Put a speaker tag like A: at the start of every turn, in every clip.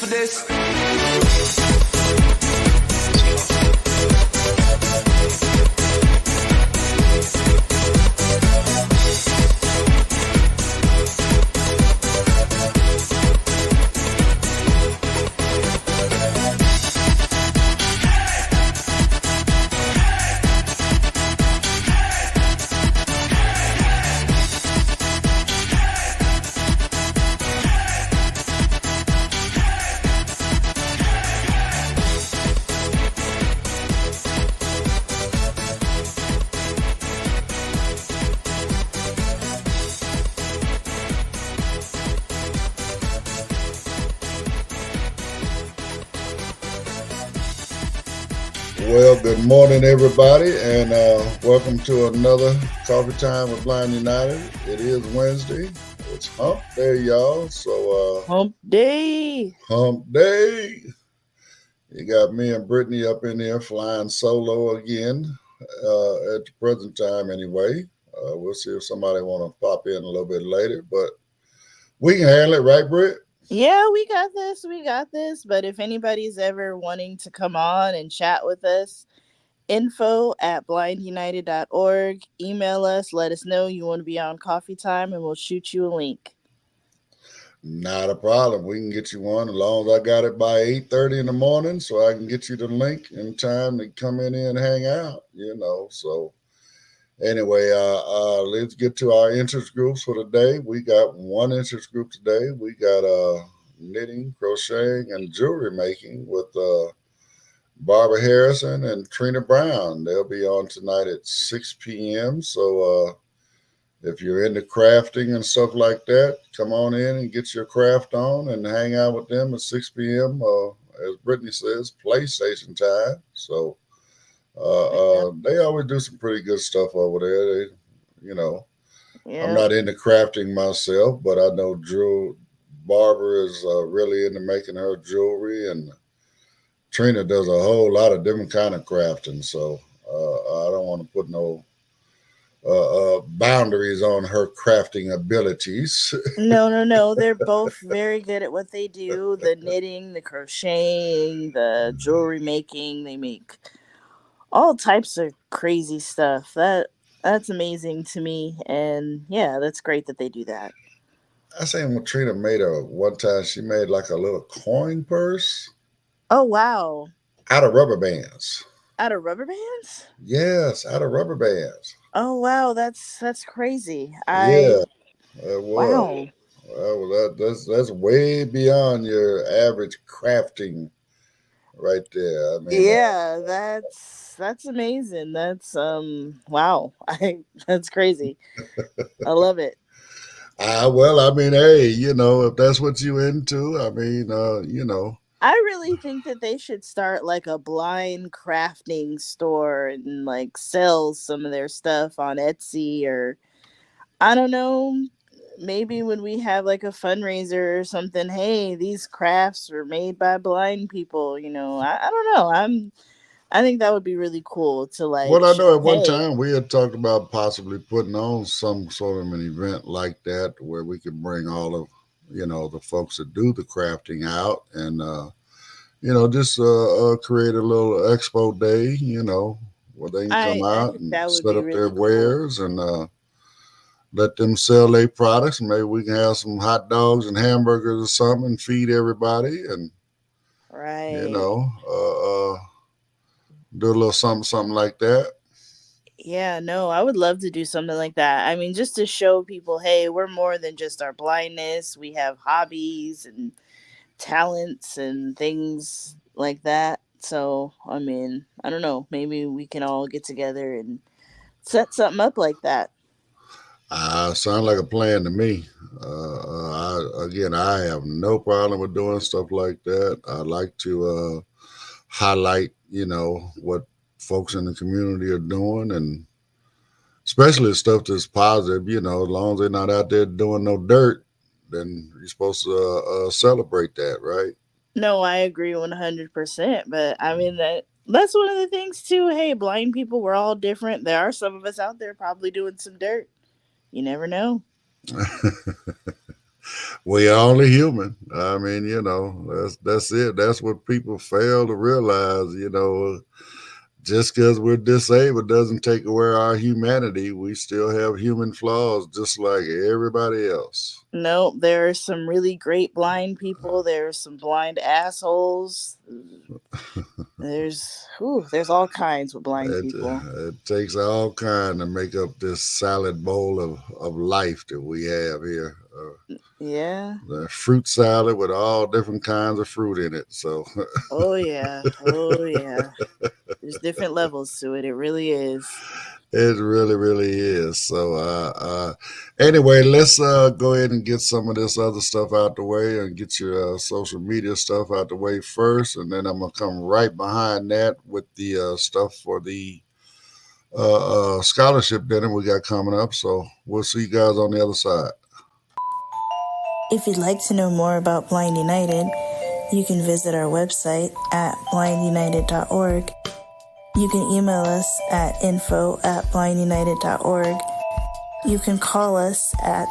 A: for this?
B: Well, good morning, everybody, and welcome to another Coffee Time with Blind United. It is Wednesday. It's Hump Day, y'all. So,
C: Hump Day.
B: Hump Day. You got me and Brittany up in there flying solo again at the present time, anyway. We'll see if somebody want to pop in a little bit later, but we can handle it, right, Britt?
C: Yeah, we got this. We got this. But if anybody's ever wanting to come on and chat with us, info@blindunited.org. Email us. Let us know you want to be on Coffee Time, and we'll shoot you a link.
B: Not a problem. We can get you one as long as I got it by 8:30 in the morning, so I can get you the link in time to come in here and hang out. So anyway, let's get to our interest groups for the day. We got one interest group today. We got knitting, crocheting, and jewelry making with Barbara Harrison and Trina Brown. They'll be on tonight at 6 p.m. So if you're into crafting and stuff like that, come on in and get your craft on and hang out with them at 6 p.m. As Brittany says, PlayStation time. So they always do some pretty good stuff over there. I'm not into crafting myself, but I know Barbara is really into making her jewelry, and Trina does a whole lot of different kind of crafting. So I don't want to put no boundaries on her crafting abilities.
C: No. They're both very good at what they do. The knitting, the crocheting, the jewelry making. They make all types of crazy stuff. That's amazing to me. And yeah, that's great that they do that.
B: I seen when Trina made one time. She made like a little coin purse
C: Oh, wow.
B: out of rubber bands.
C: Out of rubber bands?
B: Yes, out of rubber bands.
C: Oh, wow, that's crazy.
B: Yeah, it was.
C: Wow.
B: Well, that's way beyond your average crafting right there. I mean,
C: Yeah, that's amazing. That's wow. That's crazy. I love it.
B: well, I mean, hey, if that's what you into, I mean,
C: I really think that they should start like a blind crafting store and like sell some of their stuff on Etsy, or I don't know, maybe when we have like a fundraiser or something, hey, these crafts were made by blind people, I don't know. I think that would be really cool to like
B: Well, I know
C: show,
B: at one
C: hey,
B: time we had talked about possibly putting on some sort of an event like that where we could bring all of, the folks that do the crafting out and, just create a little expo day, where they can come
C: I
B: out
C: think
B: and
C: that would
B: set
C: be
B: up their
C: really cool.
B: wares and let them sell their products. Maybe we can have some hot dogs and hamburgers or something and feed everybody and, you
C: Right.
B: know, uh, uh, do a little something like that.
C: Yeah, no, I would love to do something like that. I mean, just to show people, hey, we're more than just our blindness. We have hobbies and talents and things like that. So, I mean, I don't know. Maybe we can all get together and set something up like that.
B: Sound like a plan to me. I have no problem with doing stuff like that. I like to highlight, what folks in the community are doing, and especially stuff that's positive. As long as they're not out there doing no dirt, then you're supposed to celebrate that, right?
C: No, I agree 100%. But I mean, that's one of the things, too. Hey, blind people, we're all different. There are some of us out there probably doing some dirt. You never know.
B: We only human. I mean, that's it. That's what people fail to realize. Just because we're disabled doesn't take away our humanity. We still have human flaws, just like everybody else.
C: No, there are some really great blind people. There are some blind assholes. There's all kinds of blind people.
B: It takes all kind to make up this salad bowl of life that we have here.
C: Yeah.
B: The fruit salad with all different kinds of fruit in it. So
C: Oh yeah. Oh yeah. There's different levels to it. It really is.
B: it really, really is. So anyway, let's go ahead and get some of this other stuff out the way and get your social media stuff out the way first, and then I'm gonna come right behind that with the stuff for the scholarship dinner we got coming up. So we'll see you guys on the other side.
C: If you'd like to know more about Blind United, you can visit our website at blindunited.org. You can email us at info@blindunited.org. You can call us at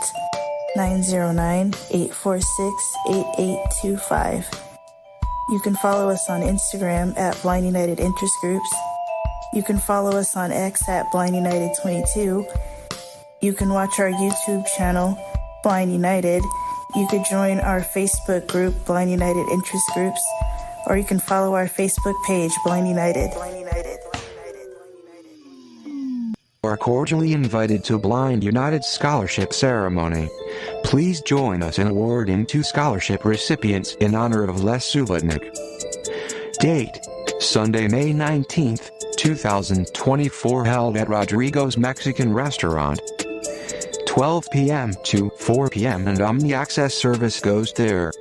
C: 909-846-8825. You can follow us on Instagram at Blind United Interest Groups. You can follow us on X at Blind United 22. You can watch our YouTube channel, Blind United. You could join our Facebook group, Blind United Interest Groups, or you can follow our Facebook page, Blind United.
A: You are cordially invited to Blind United Scholarship Ceremony. Please join us in awarding 2 scholarship recipients in honor of Les Subotnick. Date: Sunday, May 19th, 2024, held at Rodrigo's Mexican Restaurant. 12 p.m. to 4 p.m. and Omni Access service goes there.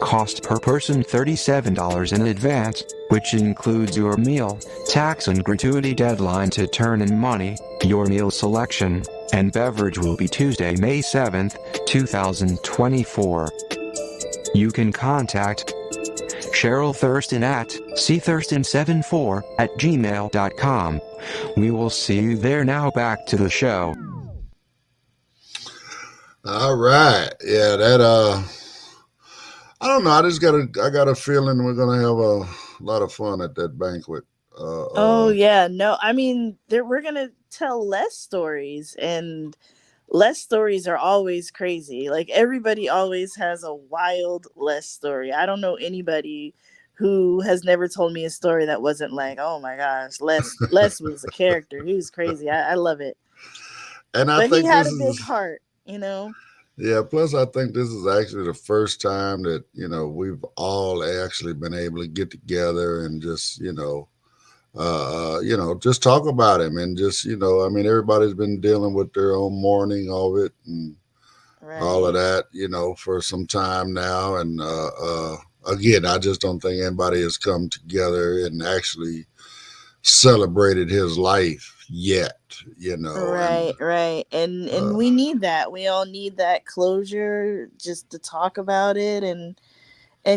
A: Cost per person $37 in advance, which includes your meal, tax and gratuity. Deadline to turn in money, your meal selection, and beverage will be Tuesday, May 7th, 2024. You can contact Cheryl Thurston at cthurston74@gmail.com. We will see you there. Now back to the show.
B: All right, yeah, that I don't know. I got a feeling we're gonna have a lot of fun at that banquet.
C: Oh yeah, no, I mean, we're gonna tell less stories, and less stories are always crazy. Like everybody always has a wild less story. I don't know anybody who has never told me a story that wasn't like, oh my gosh, Les was a character. He was crazy. I love it.
B: And I
C: But he
B: think
C: had
B: this
C: a big
B: is
C: heart, you know.
B: yeah. Plus, I think this is actually the first time that we've all actually been able to get together and just just talk about him and just I mean, everybody's been dealing with their own mourning of it and all of
C: Right.
B: that, for some time now. And again, I just don't think anybody has come together and actually celebrated his life yet, and
C: Right, right. And
B: uh,
C: we need that. We all need that closure just to talk about it, and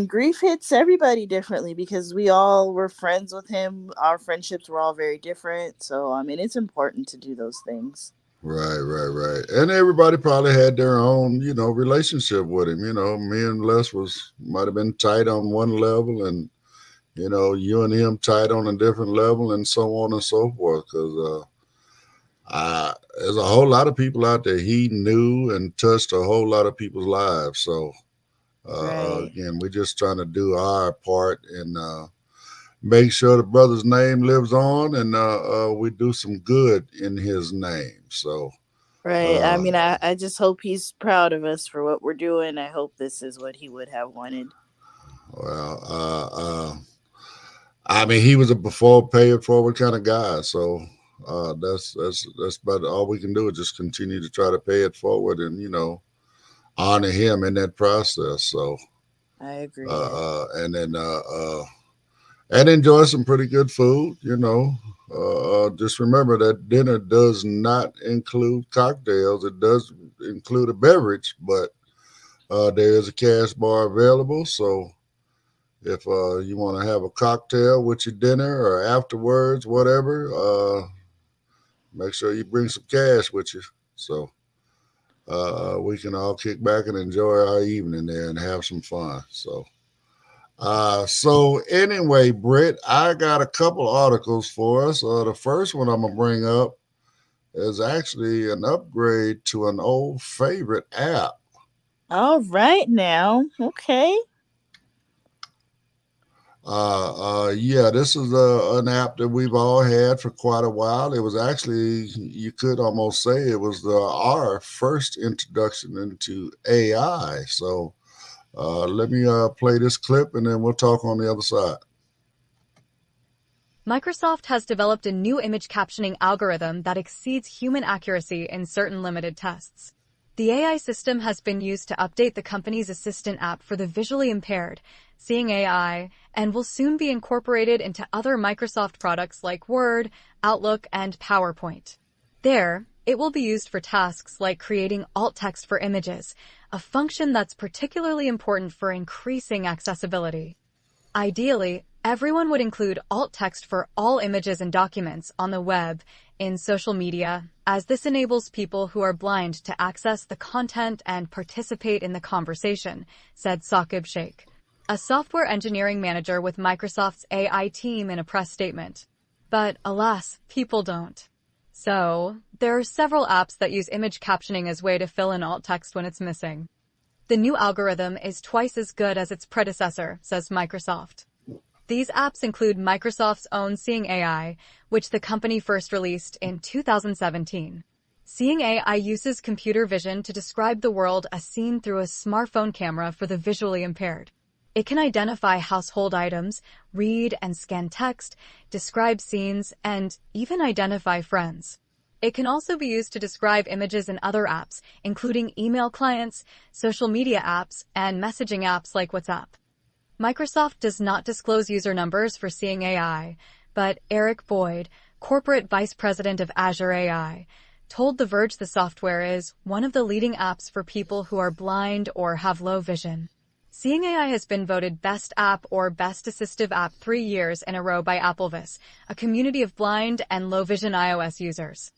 C: grief hits everybody differently because we all were friends with him. Our friendships were all very different. So, I mean, it's important to do those things.
B: right, right, right. And everybody probably had their own, relationship with him. Me and Les was might have been tight on one level, and you and him tight on a different level, and so on and so forth. Because there's a whole lot of people out there he knew and touched a whole lot of people's lives. So
C: Right.
B: again, we're just trying to do our part and make sure the brother's name lives on, and we do some good in his name. So,
C: Right. I
B: uh,
C: mean, I just hope he's proud of us for what we're doing. I hope this is what he would have wanted.
B: well, I mean, he was a before pay it forward kind of guy. So that's about all we can do is just continue to try to pay it forward and honor him in that process. So
C: I agree.
B: and then and enjoy some pretty good food. Just remember that dinner does not include cocktails. It does include a beverage, but there is a cash bar available. So if you want to have a cocktail with your dinner or afterwards, whatever, make sure you bring some cash with you. So we can all kick back and enjoy our evening there and have some fun. So anyway, Britt, I got a couple articles for us. The first one I'm gonna bring up is actually an upgrade to an old favorite app.
C: All right now. Okay.
B: Yeah, this is an app that we've all had for quite a while. It was actually, you could almost say it was our first introduction into AI. So let me play this clip and then we'll talk on the other side.
D: Microsoft has developed a new image captioning algorithm that exceeds human accuracy in certain limited tests. The AI system has been used to update the company's assistant app for the visually impaired, Seeing AI, and will soon be incorporated into other Microsoft products like Word, Outlook, and PowerPoint. There, it will be used for tasks like creating alt text for images, a function that's particularly important for increasing accessibility. Ideally, everyone would include alt text for all images and documents on the web, in social media, as this enables people who are blind to access the content and participate in the conversation, said Saqib Sheikh, a software engineering manager with Microsoft's AI team in a press statement. But alas, people don't. So, there are several apps that use image captioning as a way to fill in alt text when it's missing. The new algorithm is twice as good as its predecessor, says Microsoft. These apps include Microsoft's own Seeing AI, which the company first released in 2017. Seeing AI uses computer vision to describe the world as seen through a smartphone camera for the visually impaired. It can identify household items, read and scan text, describe scenes, and even identify friends. It can also be used to describe images in other apps, including email clients, social media apps, and messaging apps like WhatsApp. Microsoft does not disclose user numbers for Seeing AI, but Eric Boyd, corporate vice president of Azure AI, told The Verge the software is one of the leading apps for people who are blind or have low vision. Seeing AI has been voted Best App or Best Assistive App 3 years in a row by Applevis, a community of blind and low vision iOS users.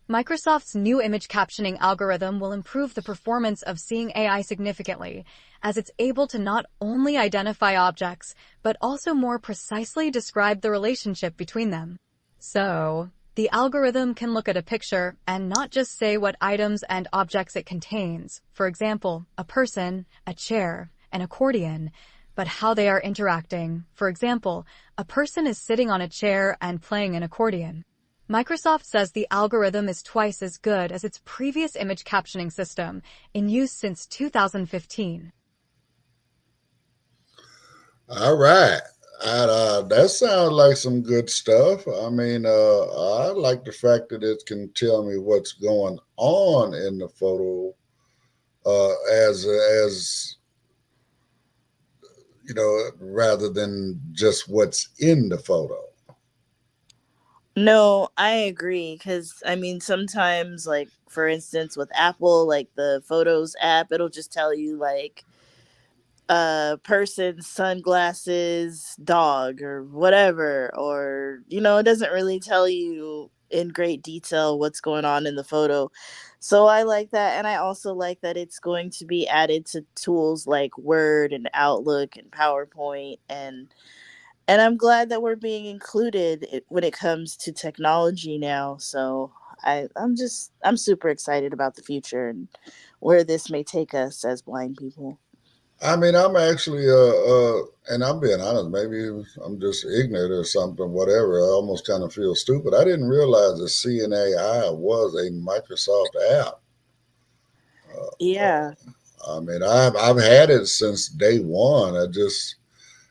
D: Microsoft's new image captioning algorithm will improve the performance of Seeing AI significantly, as it's able to not only identify objects, but also more precisely describe the relationship between them. So, the algorithm can look at a picture and not just say what items and objects it contains, for example, a person, a chair, an accordion, but how they are interacting. For example, a person is sitting on a chair and playing an accordion. Microsoft says the algorithm is twice as good as its previous image captioning system, in use since 2015.
B: All right. That sounds like some good stuff. I mean, I like the fact that it can tell me what's going on in the photo, as you know, rather than just what's in the photo.
C: No, I agree. Because, I mean, sometimes, like, for instance, with Apple, like the Photos app, it'll just tell you, like, person, sunglasses, dog, or whatever. Or, it doesn't really tell you in great detail what's going on in the photo. So I like that. And I also like that it's going to be added to tools like Word and Outlook and PowerPoint. And I'm glad that we're being included when it comes to technology now. So I'm super excited about the future and where this may take us as blind people.
B: I mean, I'm actually, and I'm being honest, maybe I'm just ignorant or something, whatever. I almost kind of feel stupid. I didn't realize that CNAI was a Microsoft app.
C: Yeah.
B: I mean, I've had it since day one.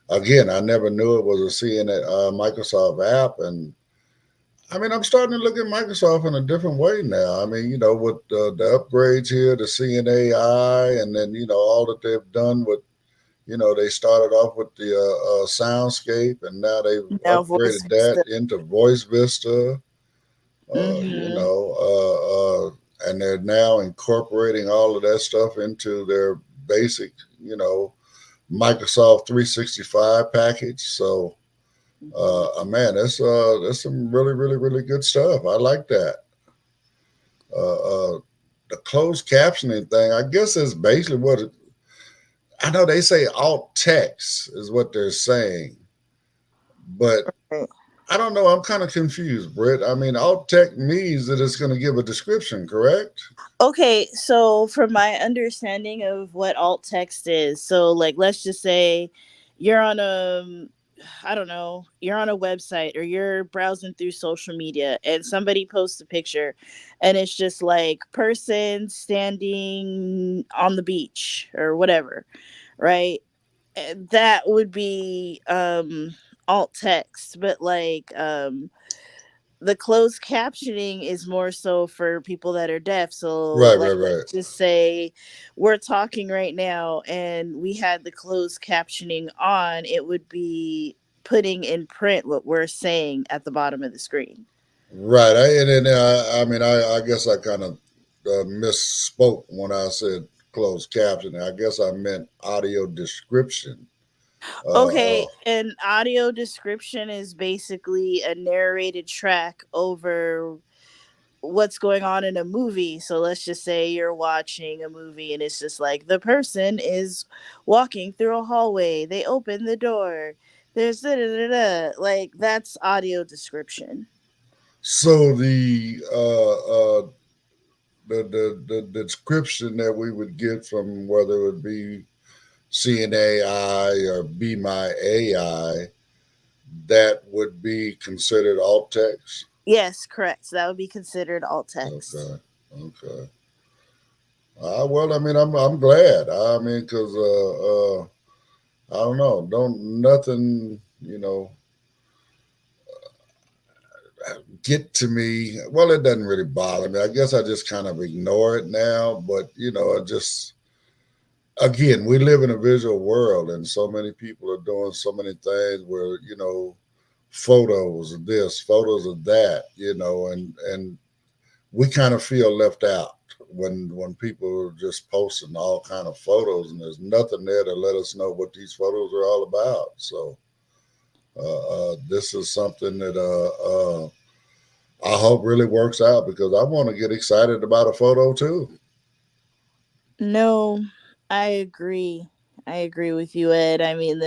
B: Again, I never knew it was a CNA Microsoft app, and I mean, I'm starting to look at Microsoft in a different way now. I mean, with the upgrades here, the CNAI, and then all that they've done with they started off with the soundscape, and now they've
C: Now voice
B: upgraded that
C: Vista.
B: into Voice Vista.
C: Mm-hmm.
B: And they're now incorporating all of that stuff into their basic, Microsoft 365 package. So, man, that's some really, really, really good stuff. I like that. Uh, uh, the closed captioning thing, I guess that's basically what I know. They say alt text is what they're saying, but
C: Right.
B: I don't know. I'm kind of confused, Britt. I mean, alt text means that it's going to give a description, correct?
C: Okay, so from my understanding of what alt text is, so like let's just say you're on a I don't know, you're on a website or you're browsing through social media and somebody posts a picture and it's just like person standing on the beach or whatever, right? That would be alt text, but like the closed captioning is more so for people that are deaf. So,
B: Right, right,
C: like, let's
B: right.
C: just say we're talking right now and we had the closed captioning on, it would be putting in print what we're saying at the bottom of the screen.
B: Right. I mean, I guess I kind of misspoke when I said closed captioning. I guess I meant audio description. Uh,
C: Okay,
B: uh,
C: an audio description is basically a narrated track over what's going on in a movie. So let's just say you're watching a movie and it's just like the person is walking through a hallway, they open the door, there's da da da da. Like that's audio description.
B: so the description that we would get from whether it would be CNAI or Be My AI, that would be considered alt text.
C: Yes, correct. So that would be considered alt text.
B: Okay, okay. Well, I mean, I'm glad. I mean, because I don't know, don't nothing, get to me. Well, it doesn't really bother me. I guess I just kind of ignore it now. But I just again, we live in a visual world, and so many people are doing so many things where photos of this, photos of that, and we kind of feel left out when people are just posting all kind of photos, and there's nothing there to let us know what these photos are all about. So this is something that I hope really works out because I want to get excited about a photo too.
C: No, I agree. I agree with you, Ed. I mean,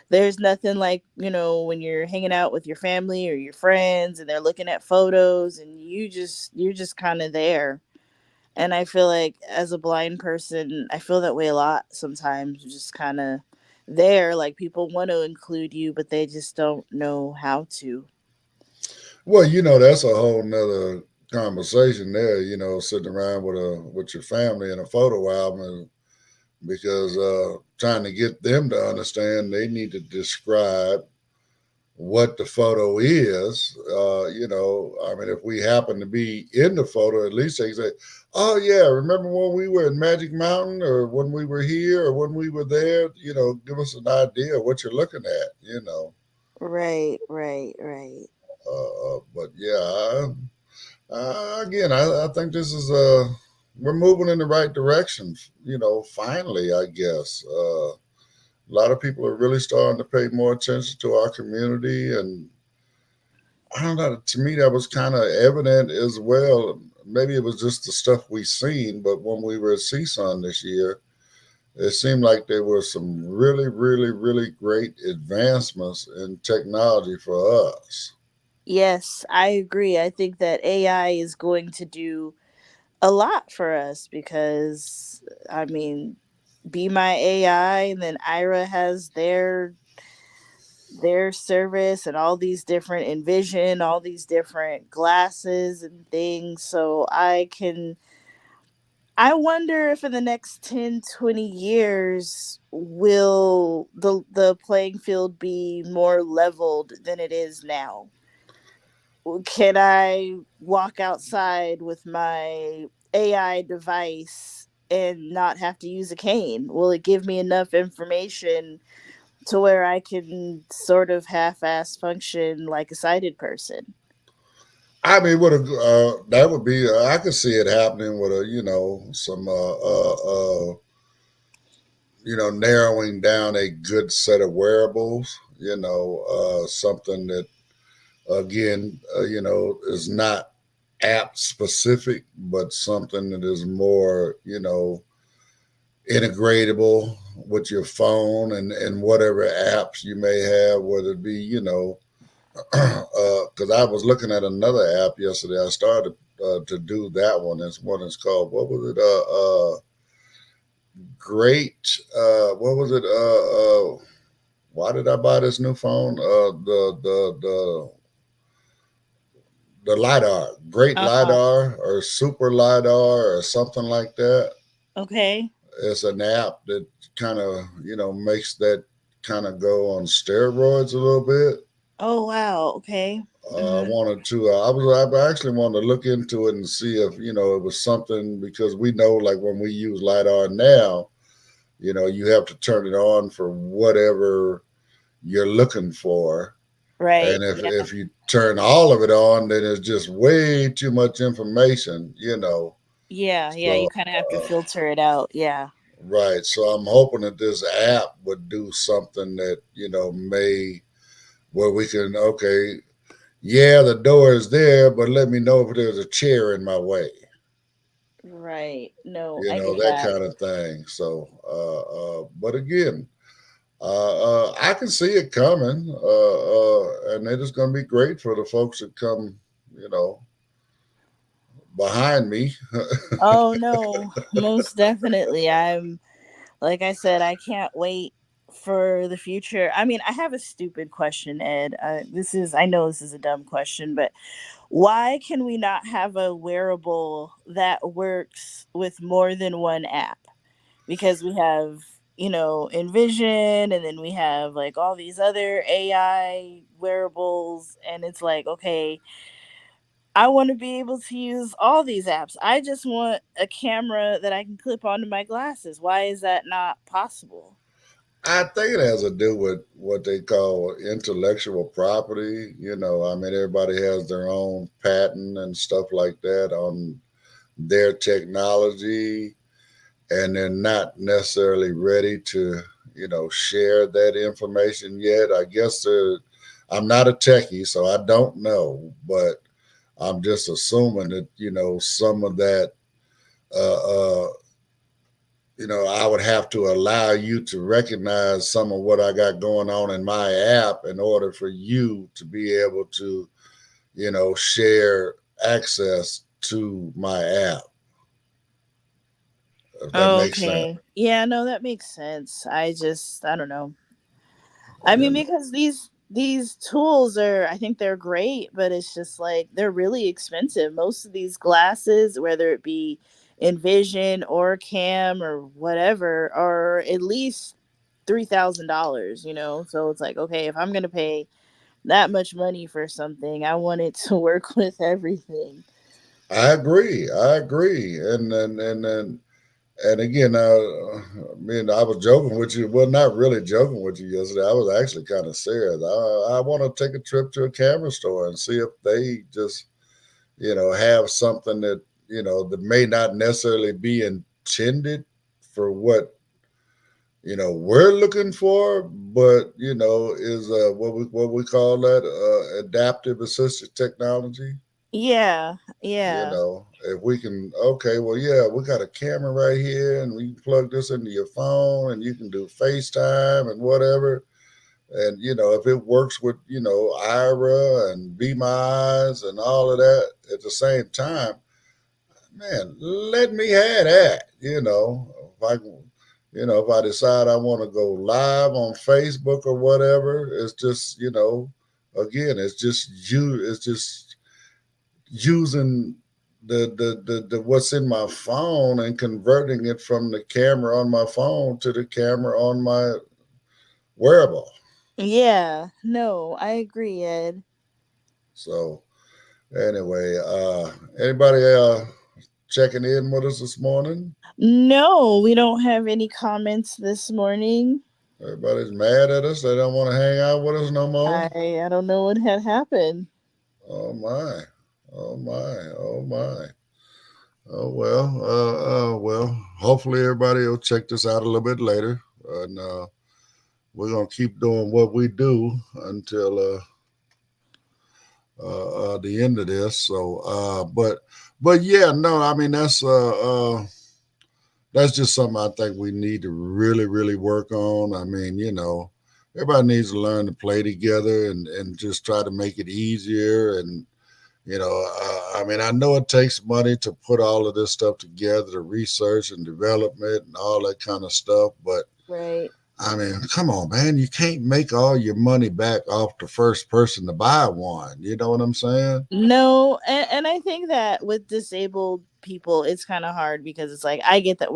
C: there's nothing like, when you're hanging out with your family or your friends and they're looking at photos and you're just kind of there. And I feel like as a blind person, I feel that way a lot sometimes, just kind of there. Like people want to include you, but they just don't know how to.
B: Well, that's a whole nother conversation there. Sitting around with your family in a photo album, because trying to get them to understand, they need to describe what the photo is. I mean, if we happen to be in the photo, at least they can say, "Oh yeah, remember when we were in Magic Mountain, or when we were here, or when we were there?" Give us an idea of what you're looking at.
C: Right, right, right.
B: But yeah, again, I think this is we're moving in the right direction. Finally, I guess. A lot of people are really starting to pay more attention to our community, and I don't know. To me, that was kind of evident as well. Maybe it was just the stuff we seen, but when we were at CSUN this year, it seemed like there were some really, really, really great advancements in technology for us.
C: Yes, I agree. I think that AI is going to do a lot for us because, I mean, Be My AI and then Ira has their service and all these different Envision, all these different glasses and things. So I wonder if in the next 10, 20 years will the playing field be more leveled than it is now. Can I walk outside with my AI device and not have to use a cane? Will it give me enough information to where I can sort of half-ass function like a sighted person?
B: I mean, that would be. I could see it happening with some narrowing down a good set of wearables. Something that again is not. app specific, but something that is more, integratable with your phone and whatever apps you may have, whether it be, because I was looking at another app yesterday. I started to do that one. This one is called, what was it? Great. What was it? Why did I buy this new phone? The lidar, great
C: Uh-huh.
B: lidar or super lidar or something like that.
C: Okay.
B: It's an app that kind of makes that kind of go on steroids a little bit.
C: Oh wow. Okay.
B: I
C: Mhm.
B: wanted to. I actually wanted to look into it and see if it was something, because we know, like, when we use lidar now, you have to turn it on for whatever you're looking for.
C: Right.
B: And if
C: Yeah.
B: if you turn all of it on, then it's just way too much information.
C: Yeah. Yeah. You
B: So
C: kind of have to
B: uh,
C: filter it out. Yeah.
B: right. So I'm hoping that this app would do something that may, where we can, okay, yeah, the door is there, but let me know if there's a chair in my way.
C: Right. No, I get
B: That
C: that.
B: kind of thing. So, but again, I can see it coming, and it is going to be great for the folks that come, you know, behind me.
C: Oh no, most definitely. I'm like I said, I can't wait for the future. I mean, I have a stupid question, Ed. I know this is a dumb question, but why can we not have a wearable that works with more than one app? Because we have, Envision, and then we have like all these other AI wearables, and it's like, okay, I want to be able to use all these apps. I just want a camera that I can clip onto my glasses. Why is that not possible?
B: I think it has to do with what they call intellectual property. I mean, everybody has their own patent and stuff like that on their technology, and they're not necessarily ready to, share that information yet. I guess I'm not a techie, so I don't know, but I'm just assuming that, some of that, uh, uh, I would have to allow you to recognize some of what I got going on in my app in order for you to be able to, share access to my app, if that makes sense.
C: Okay. Yeah, no, that makes sense. I don't know. I
B: You
C: mean,
B: know.
C: because these tools are, I think they're great, but it's just like they're really expensive. Most of these glasses, whether it be Envision or Cam or whatever, are at least $3,000. So it's like, okay, if I'm gonna pay that much money for something, I want it to work with everything.
B: I agree. I agree. And again, I was joking with you. Well, not really joking with you yesterday. I was actually kind of serious. I want to take a trip to a camera store and see if they just, have something that, that may not necessarily be intended for what, we're looking for, but, is what we call that adaptive assistive technology.
C: Yeah, yeah.
B: If we can, okay, well, yeah, we got a camera right here, and we can plug this into your phone, and you can do FaceTime and whatever. And if it works with Ira and Be My Eyes and all of that at the same time, man, let me have that. If I decide I want to go live on Facebook or whatever, it's just again, it's just using the what's in my phone and converting it from the camera on my phone to the camera on my wearable.
C: Yeah, no, I agree, Ed.
B: So anyway, anybody checking in with us this morning?
C: No, we don't have any comments this morning.
B: Everybody's mad at us. They don't want to hang out with us no more.
C: I don't know what had happened.
B: Oh my. Oh my. Oh my. Oh well. Well. Hopefully everybody will check this out a little bit later, and we're gonna keep doing what we do until the end of this. So, but yeah, no, I mean that's just something I think we need to really, really work on. I mean, everybody needs to learn to play together and just try to make it easier. And, I mean, I know it takes money to put all of this stuff together, the research and development and all that kind of stuff. But
C: Right.
B: I mean, come on, man, you can't make all your money back off the first person to buy one. You know what I'm saying?
C: No, and I think that with disabled people, it's kind of hard because it's like I get that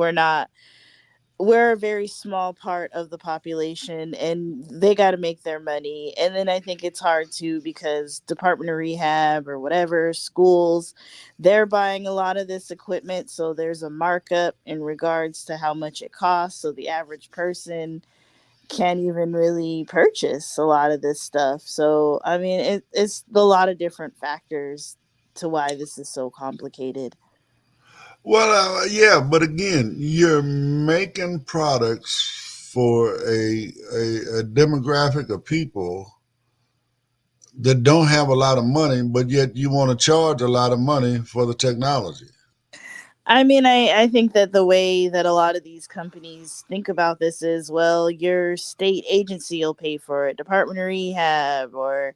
C: we're a very small part of the population and they got to make their money. And then I think it's hard too because Department of Rehab or whatever, schools, they're buying a lot of this equipment. So there's a markup in regards to how much it costs. So the average person can't even really purchase a lot of this stuff. So, I mean, it's a lot of different factors to why this is so complicated.
B: Well, yeah, but again, you're making products for a demographic of people that don't have a lot of money, but yet you want to charge a lot of money for the technology.
C: I mean, I think that the way that a lot of these companies think about this is, well, your state agency will pay for it, Department of Rehab or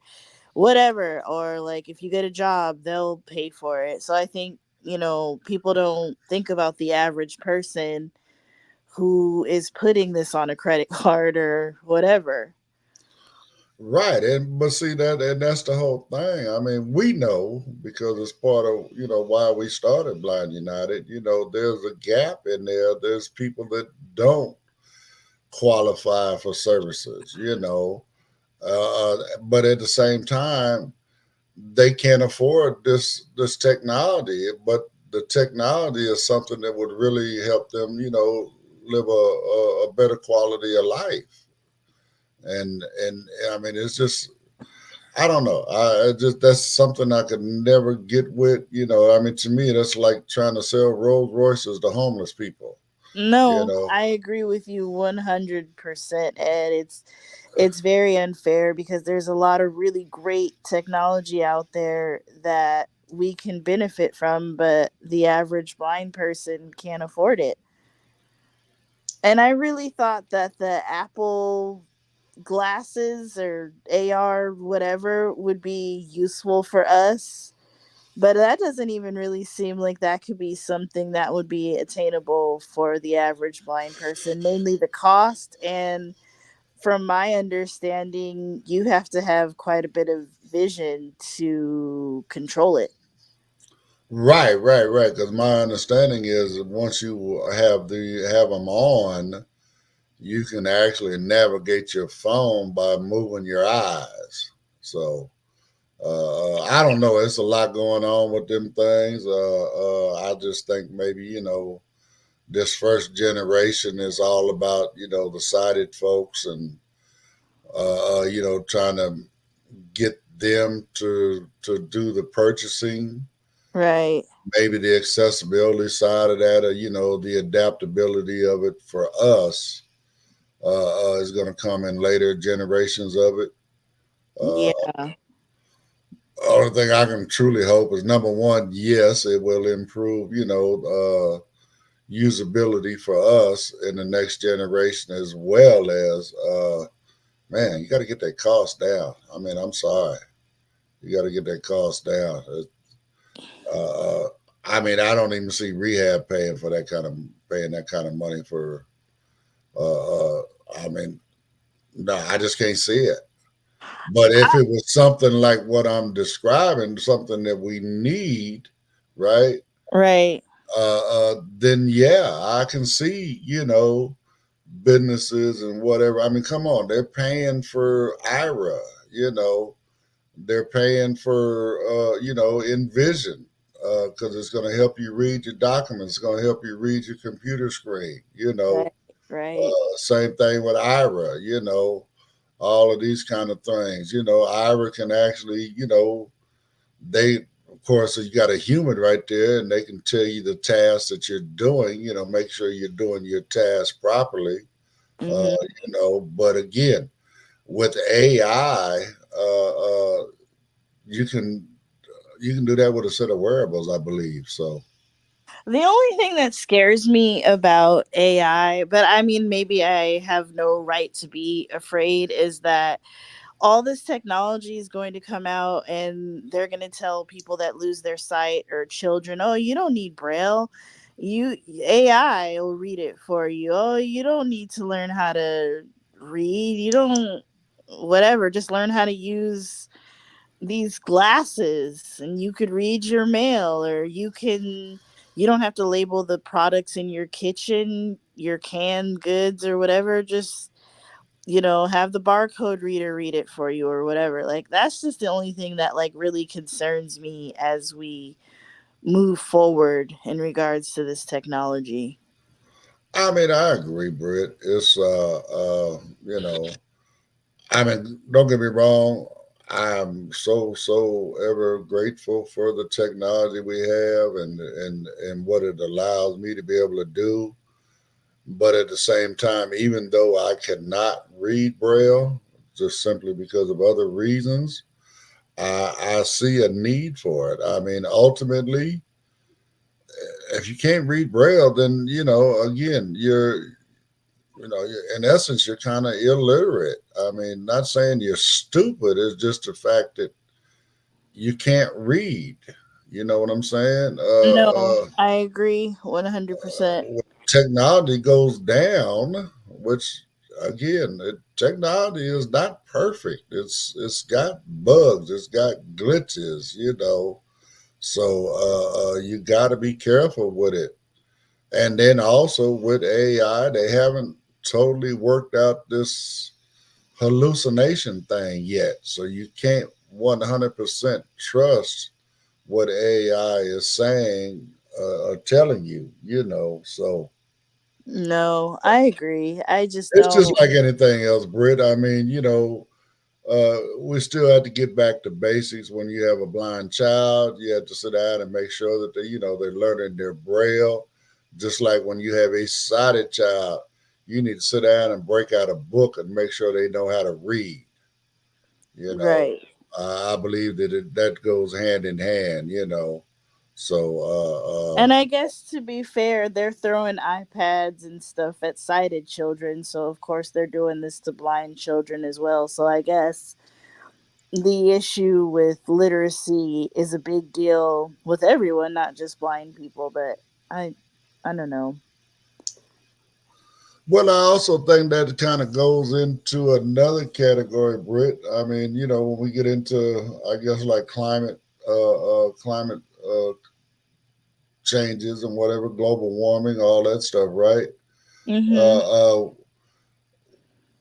C: whatever, or like if you get a job, they'll pay for it. So I think, people don't think about the average person who is putting this on a credit card or whatever.
B: Right, and but see that, and that's the whole thing. I mean, we know because it's part of why we started Blind United. There's a gap in there. There's people that don't qualify for services. But at the same time, they can't afford this technology. But the technology is something that would really help them, live a better quality of life. And I mean, it's just I don't know. I just that's something I could never get with. I mean, to me, that's like trying to sell Rolls Royces to homeless people. You
C: No,
B: know,
C: I agree with you 100%, Ed. It's very unfair because there's a lot of really great technology out there that we can benefit from, but the average blind person can't afford it. And I really thought that the Apple glasses or AR whatever would be useful for us, but that doesn't even really seem like that could be something that would be attainable for the average blind person, mainly the cost. And from my understanding, you have to have quite a bit of vision to control it.
B: right, right, right. Because my understanding is that once you have them on, you can actually navigate your phone by moving your eyes. So I don't know. It's a lot going on with them things. I just think maybe this first generation is all about the sighted folks and trying to get them to do the purchasing.
C: Right.
B: Maybe the accessibility side of that, or the adaptability of it for us is going to come in later generations of it.
C: Yeah.
B: Only thing I can truly hope is number one, yes, it will improve, usability for us in the next generation, as well as, man, you got to get that cost down. I mean, I'm sorry, you got to get that cost down. Uh, I mean, I don't even see rehab paying that kind of money for. Uh, I mean, no, I just can't see it. But if
C: I,
B: it was something like what I'm describing, something that we need, right?
C: right.
B: Then yeah, I can see, businesses and whatever. I mean, come on, they're paying for IRA, you know, they're paying for, Envision, because it's going to help you read your documents, it's going to help you read your computer screen,
C: Right. Right.
B: Same thing with IRA, all of these kind of things. Ira can actually, they, of course, you got a human right there, and they can tell you the tasks that you're doing. Make sure you're doing your task properly. Uh,
C: Mhm.
B: but again, with AI, you can you can do that with a set of wearables, I believe. So
C: The only thing that scares me about AI, but I mean, maybe I have no right to be afraid, is that all this technology is going to come out and they're going to tell people that lose their sight or children, oh, you don't need Braille. You AI will read it for you. Oh, you don't need to learn how to read. You don't whatever, just learn how to use these glasses and you could read your mail, or you don't have to label the products in your kitchen, your canned goods or whatever. Just have the barcode reader read it for you or whatever. Like that's just the only thing that like really concerns me as we move forward in regards to this technology.
B: I mean, I agree, Britt. It's you know, I mean, don't get me wrong. I'm so ever grateful for the technology we have and what it allows me to be able to do. But at the same time, even though I cannot read Braille, just simply because of other reasons, I see a need for it. I mean, ultimately, if you can't read Braille, then again, in essence, you're kind of illiterate. I mean, not saying you're stupid. It's just the fact that you can't read. You know what I'm saying?
C: No, I agree 100%.
B: When technology goes down, which again, technology is not perfect. It's got bugs. It's got glitches. So you got to be careful with it. And then also with AI, they haven't totally worked out this hallucination thing yet. So you can't 100% trust what AI is saying or telling you. So
C: No, I agree. I just
B: it's just
C: don't.
B: like anything else, Britt. I mean, we still have to get back to basics. When you have a blind child, you have to sit down and make sure that they're learning their braille. Just like when you have a sighted child, you need to sit down and break out a book and make sure they know how to read. You know,
C: Right.
B: I believe that that goes hand in hand. So
C: And I guess to be fair, they're throwing iPads and stuff at sighted children, so of course they're doing this to blind children as well. So I guess the issue with literacy is a big deal with everyone, not just blind people, but I I don't know.
B: Well, I also think that kind of goes into another category, Britt. I mean, when we get into, I guess, like climate changes and whatever, global warming, all that stuff, right?
C: Mhm.
B: Uh, uh,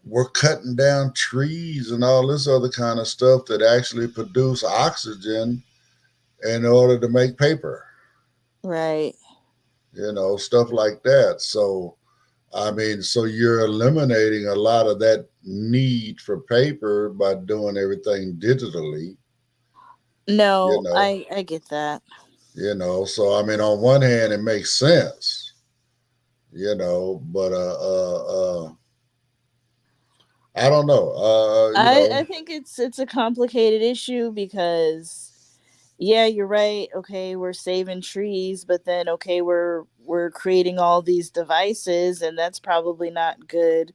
B: we're cutting down trees and all this other kind of stuff that actually produce oxygen in order to make paper,
C: Right.
B: stuff like that. So, I mean, so you're eliminating a lot of that need for paper by doing everything digitally, you
C: No,
B: know,
C: I get that.
B: So I mean, on one hand, it makes sense, but I don't know,
C: I think it's a complicated issue because yeah, you're right. Okay, we're saving trees, but then okay, we're creating all these devices, and that's probably not good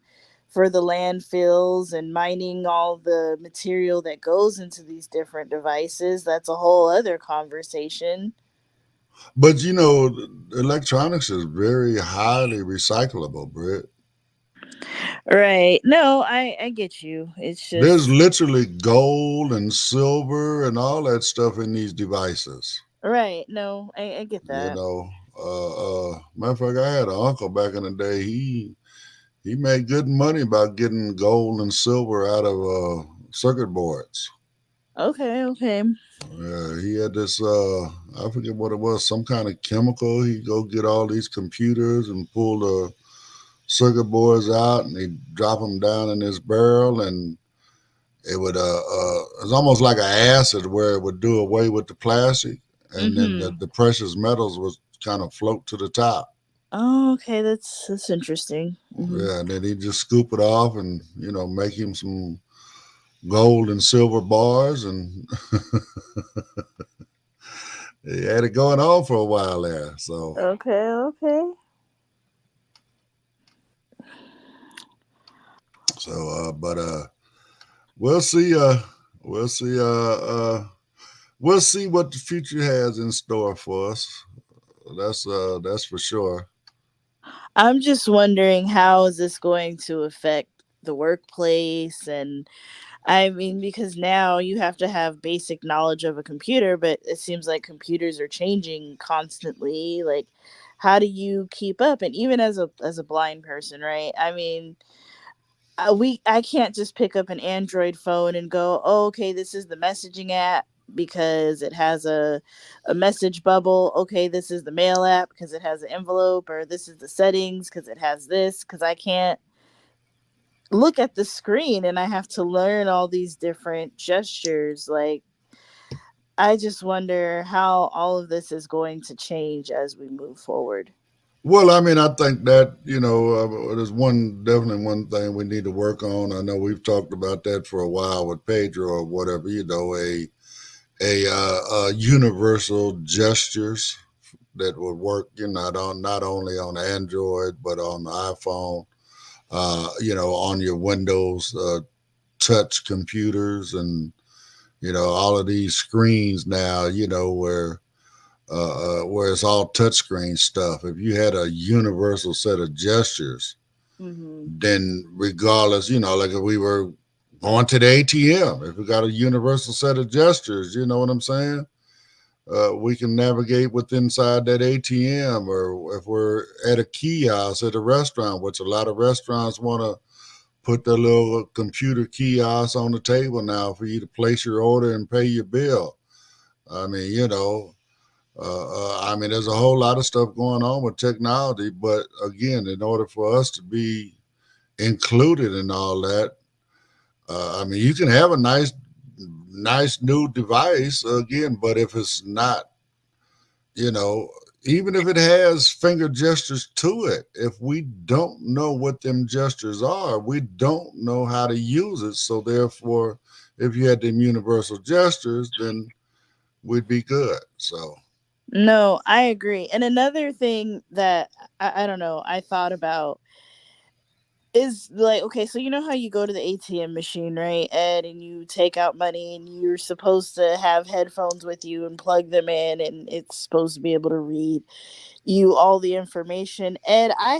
C: for the landfills and mining all the material that goes into these different devices. That's a whole other conversation.
B: but electronics is very highly recyclable, Britt.
C: Right. No, I get you. It's
B: There's
C: just
B: literally gold and silver and all that stuff in these devices.
C: right. No, I get that.
B: Matter of fact, I had an uncle back in the day. He made good money by getting gold and silver out of circuit boards.
C: Okay, okay.
B: He had this I forget what it was, some kind of chemical. He'd go get all these computers and pull the circuit boards out and he'd drop them down in this barrel and it's almost like an acid where it would do away with the plastic and then the,
C: Mhm.
B: the precious metals would kind of float to the top.
C: Oh, okay, that's interesting. Mhm.
B: Yeah, and then he'd just scoop it off and make him some gold and silver bars, and he had it going on for a while there.
C: Okay, okay.
B: But we'll see. We'll see. We'll see what the future has in store for us. That's for sure.
C: I'm just wondering, how is this going to affect the workplace? And I mean, because now you have to have basic knowledge of a computer, but it seems like computers are changing constantly. Like, how do you keep up? And even as a blind person, right? I mean, I can't just pick up an Android phone and go, oh, okay, this is the messaging app because it has a message bubble. Okay, this is the mail app because it has an envelope, or this is the settings because it has this. Because I can't look at the screen and I have to learn all these different gestures. Like, I just wonder how all of this is going to change as we move forward.
B: Well, I mean, I think that there's definitely one thing we need to work on. I know we've talked about that for a while with Pedro or whatever. Universal gestures that would work. Not only on Android but on the iPhone. On your Windows touch computers, and all of these screens now. Where it's all touchscreen stuff. If you had a universal set of gestures,
C: Hmm.
B: then regardless, like if we were going to the ATM, if we got a universal set of gestures, you know what I'm saying? We can navigate with inside that ATM, or if we're at a kiosk at a restaurant, which a lot of restaurants want to put their little computer kiosk on the table now for you to place your order and pay your bill. I mean, there's a whole lot of stuff going on with technology, but again, in order for us to be included in all that, you can have a nice new device again, but if it's not, you know, even if it has finger gestures to it, if we don't know what them gestures are, we don't know how to use it. So therefore, if you had them universal gestures, then we'd be good. So
C: No, I agree. And another thing that I don't know, I thought about is like, okay, so you know how you go to the ATM machine, right, Ed, and you take out money and you're supposed to have headphones with you and plug them in, and it's supposed to be able to read you all the information. Ed, I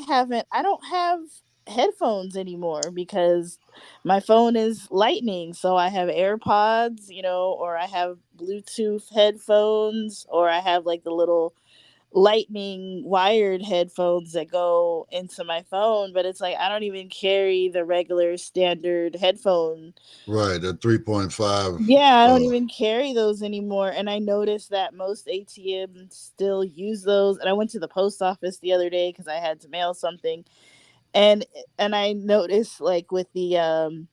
C: don't have headphones anymore because my phone is lightning. So I have AirPods, or I have Bluetooth headphones, or I have like the little lightning wired headphones that go into my phone, but it's like I don't even carry the regular standard headphone.
B: right, the 3.5.
C: Yeah, I don't even carry those anymore. And I noticed that most ATMs still use those. And I went to the post office the other day because I had to mail something. And I noticed, like, with the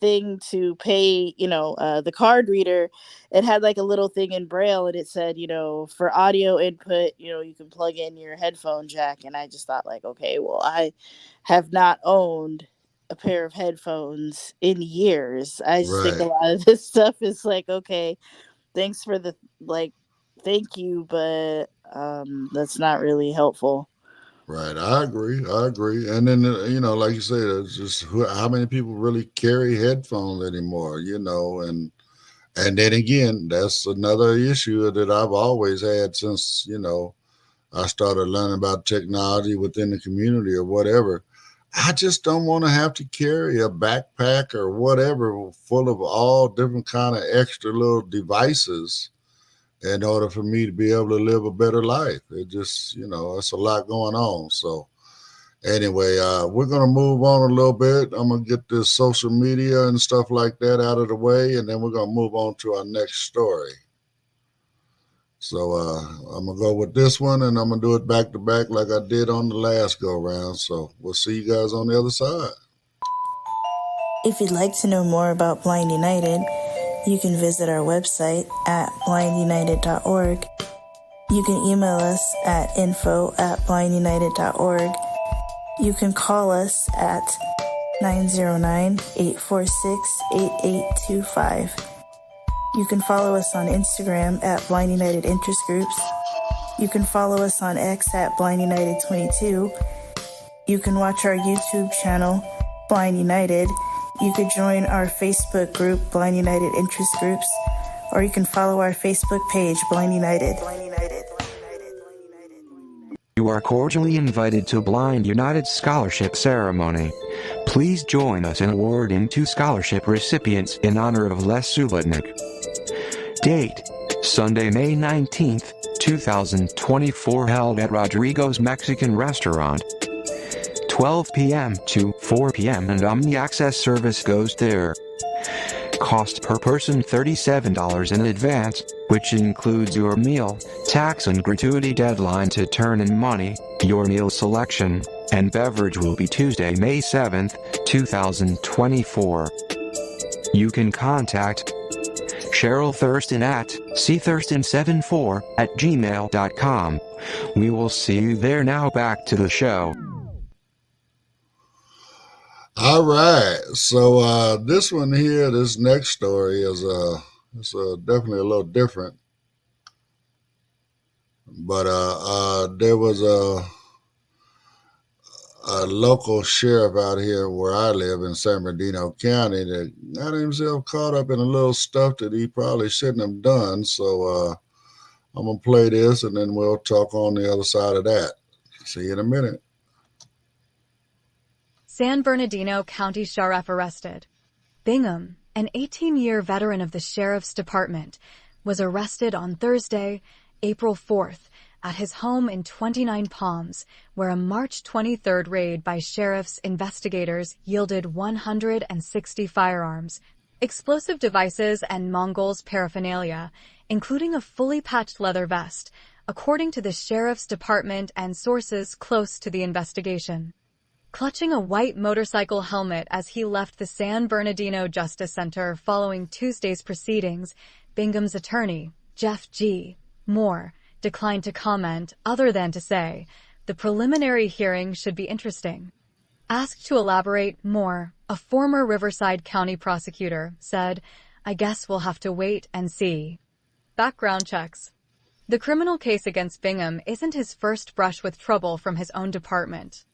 C: thing to pay, the card reader, it had like a little thing in braille, and it said, for audio input, you can plug in your headphone jack. And I just thought, like, okay, well, I have not owned a pair of headphones in years. I just think a
B: Right,
C: lot of this stuff is like, okay, thanks for the, like, thank you, but that's not really helpful.
B: right. I agree. I agree. And then, like you said, it's just how many people really carry headphones anymore, and then again, that's another issue that I've always had since, I started learning about technology within the community or whatever. I just don't want to have to carry a backpack or whatever full of all different kind of extra little devices in order for me to be able to live a better life. It just, it's a lot going on. So anyway, we're gonna move on a little bit. I'm gonna get this social media and stuff like that out of the way, and then we're gonna move on to our next story. So I'm gonna go with this one, and I'm gonna do it back to back like I did on the last go round. So we'll see you guys on the other side.
C: If you'd like to know more about Blind United, you can visit our website at blindunited.org. You can email us at info@blindunited.org. You can call us at
E: 909-846-8825. You can follow us on Instagram at Blind United Interest Groups. You can follow us on X at Blind United 22. You can watch our YouTube channel, Blind United. You could join our Facebook group, Blind United Interest Groups, or you can follow our Facebook page, Blind United.
A: You are cordially invited to Blind United Scholarship Ceremony. Please join us in awarding 2 scholarship recipients in honor of Les Subotnick. Date: Sunday, May 19th, 2024, held at Rodrigo's Mexican Restaurant. 12 p.m. to 4 p.m. and Omni-Access service goes there. Cost per person $37 in advance, which includes your meal, tax and gratuity. Deadline to turn in money, your meal selection, and beverage will be Tuesday, May 7th, 2024. You can contact Cheryl Thurston at cthurston74@gmail.com. We will see you there. Now back to the show.
B: All right. So this one here, this next story is definitely a little different. But there was a local sheriff out here where I live in San Bernardino County that got himself caught up in a little stuff that he probably shouldn't have done. So I'm going to play this and then we'll talk on the other side of that. See you in a minute.
D: San Bernardino County Sheriff arrested. Bingham, an 18-year veteran of the Sheriff's Department, was arrested on Thursday, April 4th, at his home in 29 Palms, where a March 23rd raid by sheriff's investigators yielded 160 firearms, explosive devices, and Mongols paraphernalia, including a fully patched leather vest, according to the Sheriff's Department and sources close to the investigation. Clutching a white motorcycle helmet as he left the San Bernardino Justice Center following Tuesday's proceedings, Bingham's attorney, Jeff G. Moore, declined to comment other than to say, "The preliminary hearing should be interesting." Asked to elaborate, Moore, a former Riverside County prosecutor, said, "I guess we'll have to wait and see." Background checks. The criminal case against Bingham isn't his first brush with trouble from his own department.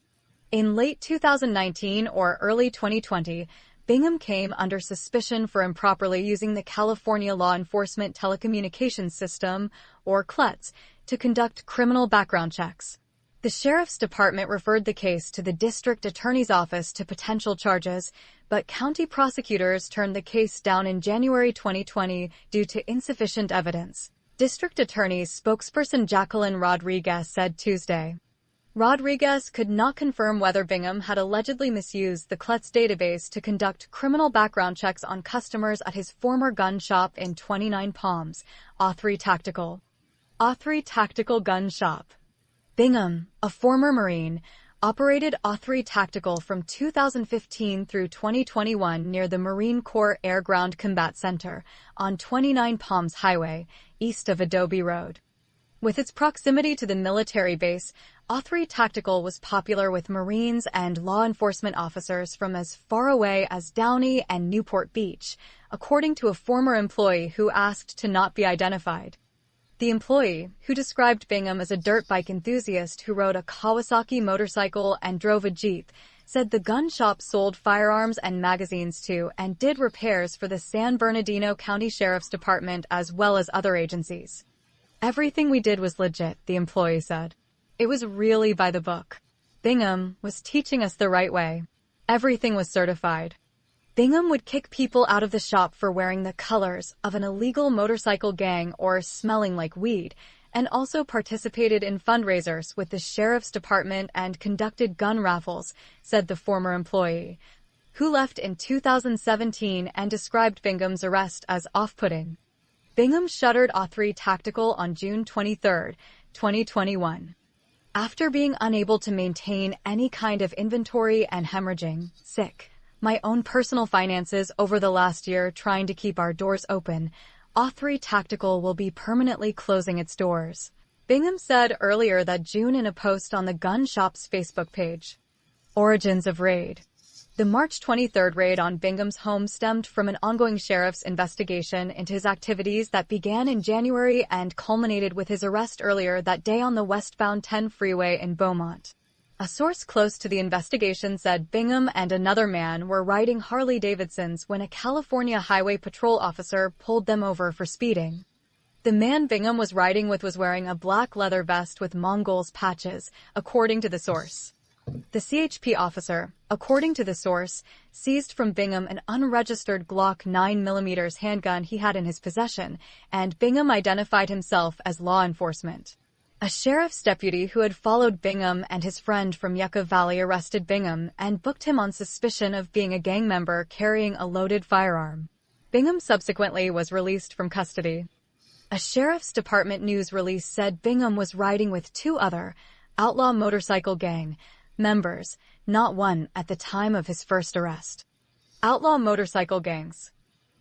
D: In late 2019 or early 2020, Bingham came under suspicion for improperly using the California Law Enforcement Telecommunications System, or CLETS, to conduct criminal background checks. The Sheriff's Department referred the case to the District Attorney's Office to potential charges, but county prosecutors turned the case down in January 2020 due to insufficient evidence. District Attorney's spokesperson Jacqueline Rodriguez said Tuesday. Rodriguez could not confirm whether Bingham had allegedly misused the CLETS database to conduct criminal background checks on customers at his former gun shop in 29 Palms, Authry Tactical. Authry Tactical Gun Shop. Bingham, a former Marine, operated Authry Tactical from 2015 through 2021 near the Marine Corps Air Ground Combat Center on 29 Palms Highway, east of Adobe Road. With its proximity to the military base, Authry Tactical was popular with Marines and law enforcement officers from as far away as Downey and Newport Beach, according to a former employee who asked to not be identified. The employee, who described Bingham as a dirt bike enthusiast who rode a Kawasaki motorcycle and drove a Jeep, said the gun shop sold firearms and magazines to and did repairs for the San Bernardino County Sheriff's Department as well as other agencies. "Everything we did was legit," the employee said. "It was really by the book. Bingham was teaching us the right way. Everything was certified." Bingham would kick people out of the shop for wearing the colors of an illegal motorcycle gang or smelling like weed, and also participated in fundraisers with the Sheriff's Department and conducted gun raffles, said the former employee, who left in 2017 and described Bingham's arrest as off-putting. Bingham shuttered Authry Tactical on June 23, 2021. After being unable to maintain any kind of inventory and hemorrhaging, sick, my own personal finances over the last year trying to keep our doors open, Authry Tactical will be permanently closing its doors. Bingham said earlier that June in a post on the gun shop's Facebook page. Origins of raid. The March 23rd raid on Bingham's home stemmed from an ongoing sheriff's investigation into his activities that began in January and culminated with his arrest earlier that day on the westbound 10 freeway in Beaumont. A source close to the investigation said Bingham and another man were riding Harley-Davidsons when a California Highway Patrol officer pulled them over for speeding. The man Bingham was riding with was wearing a black leather vest with Mongols patches, according to the source. The CHP officer, according to the source, seized from Bingham an unregistered Glock 9mm handgun he had in his possession, and Bingham identified himself as law enforcement. A sheriff's deputy who had followed Bingham and his friend from Yucca Valley arrested Bingham and booked him on suspicion of being a gang member carrying a loaded firearm. Bingham subsequently was released from custody. A sheriff's department news release said Bingham was riding with two other outlaw motorcycle gang members, not one at the time of his first arrest. Outlaw motorcycle gangs.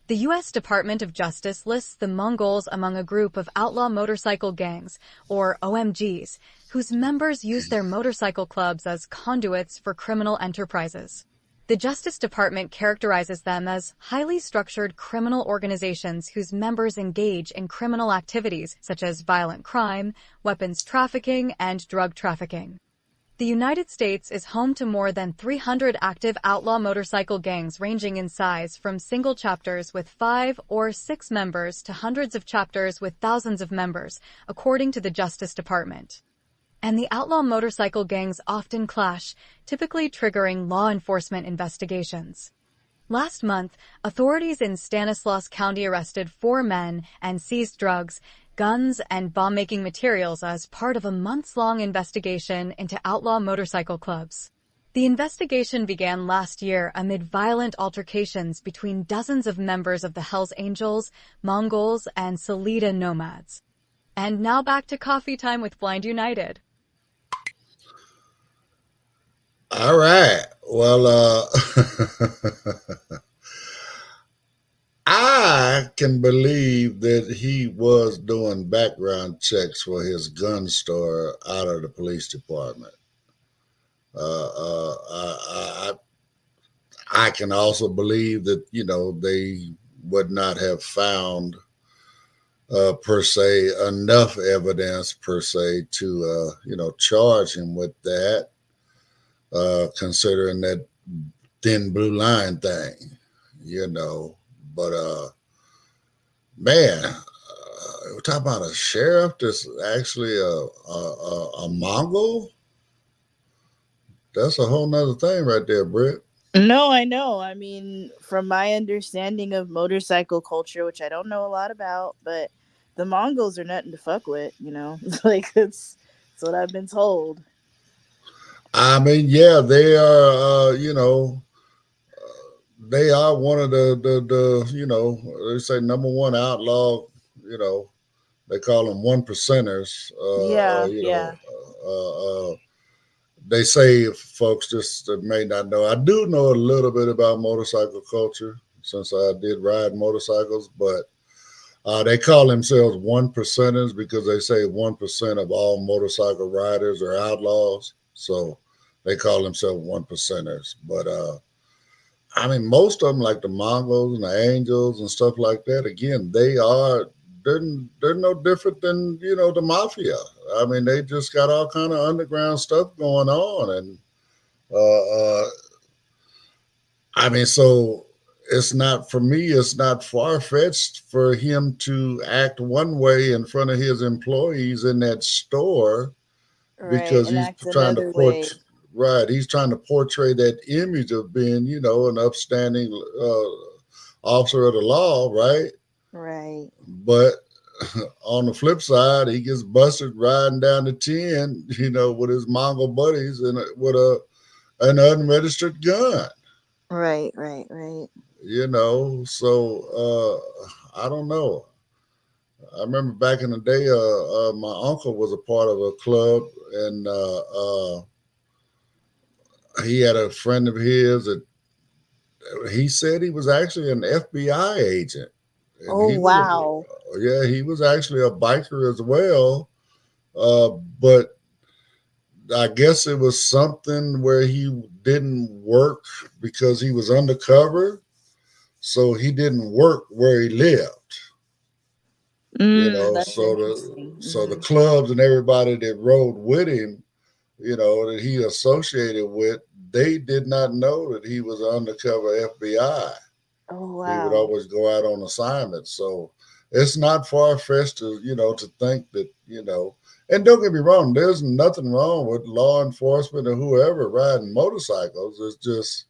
D: The U.S. Department of Justice lists the Mongols among a group of outlaw motorcycle gangs, or OMGs, whose members use their motorcycle clubs as conduits for criminal enterprises. The Justice Department characterizes them as highly structured criminal organizations whose members engage in criminal activities such as violent crime, weapons trafficking, and drug trafficking. The United States is home to more than 300 active outlaw motorcycle gangs ranging in size from single chapters with 5 or 6 members to hundreds of chapters with thousands of members, according to the Justice Department. And the outlaw motorcycle gangs often clash, typically triggering law enforcement investigations. Last month, authorities in Stanislaus County arrested 4 men and seized drugs, guns, and bomb-making materials as part of a months-long investigation into outlaw motorcycle clubs. The investigation began last year amid violent altercations between dozens of members of the Hells Angels, Mongols, and Salida nomads. And now back to coffee time with Blind United.
B: All right. Well, I can believe that he was doing background checks for his gun store out of the police department. I can also believe that, they would not have found per se enough evidence per se to, charge him with that, considering that thin blue line thing, But man, we're talking about a sheriff that's actually a Mongol. That's a whole nother thing right there, Britt.
C: No, I know. I mean, from my understanding of motorcycle culture, which I don't know a lot about, but the Mongols are nothing to fuck with, like that's what I've been told.
B: I mean, yeah, they are, they are one of the they say number one outlaw, they call them 1%ers.
C: Yeah.
B: They say, folks just may not know, I do know a little bit about motorcycle culture since I did ride motorcycles, but they call themselves 1%ers because they say 1% of all motorcycle riders are outlaws. So they call themselves 1%ers. But I mean, most of them, like the Mongols and the Angels and stuff like that, again, they're no different than, the mafia. I mean, they just got all kind of underground stuff going on. And I mean, so it's not far-fetched for him to act one way in front of his employees in that store, because he's trying to he's trying to portray that image of being, an upstanding officer of the law, right?
C: Right.
B: But on the flip side, he gets busted riding down the 10, with his Mongol buddies and with an unregistered gun.
C: Right.
B: So I don't know. I remember back in the day, my uncle was a part of a club, and he had a friend of his that he said he was actually an FBI agent. And
C: wow.
B: He was actually a biker as well. But I guess it was something where he didn't work because he was undercover, so he didn't work where he lived.
C: That's
B: So
C: interesting.
B: the clubs and everybody that rode with him, that he associated with, they did not know that he was undercover FBI.
C: Oh
B: He would
C: wow.
B: always go out on assignment. So it's not far fetched to, to think that, and don't get me wrong, there's nothing wrong with law enforcement or whoever riding motorcycles. It's just,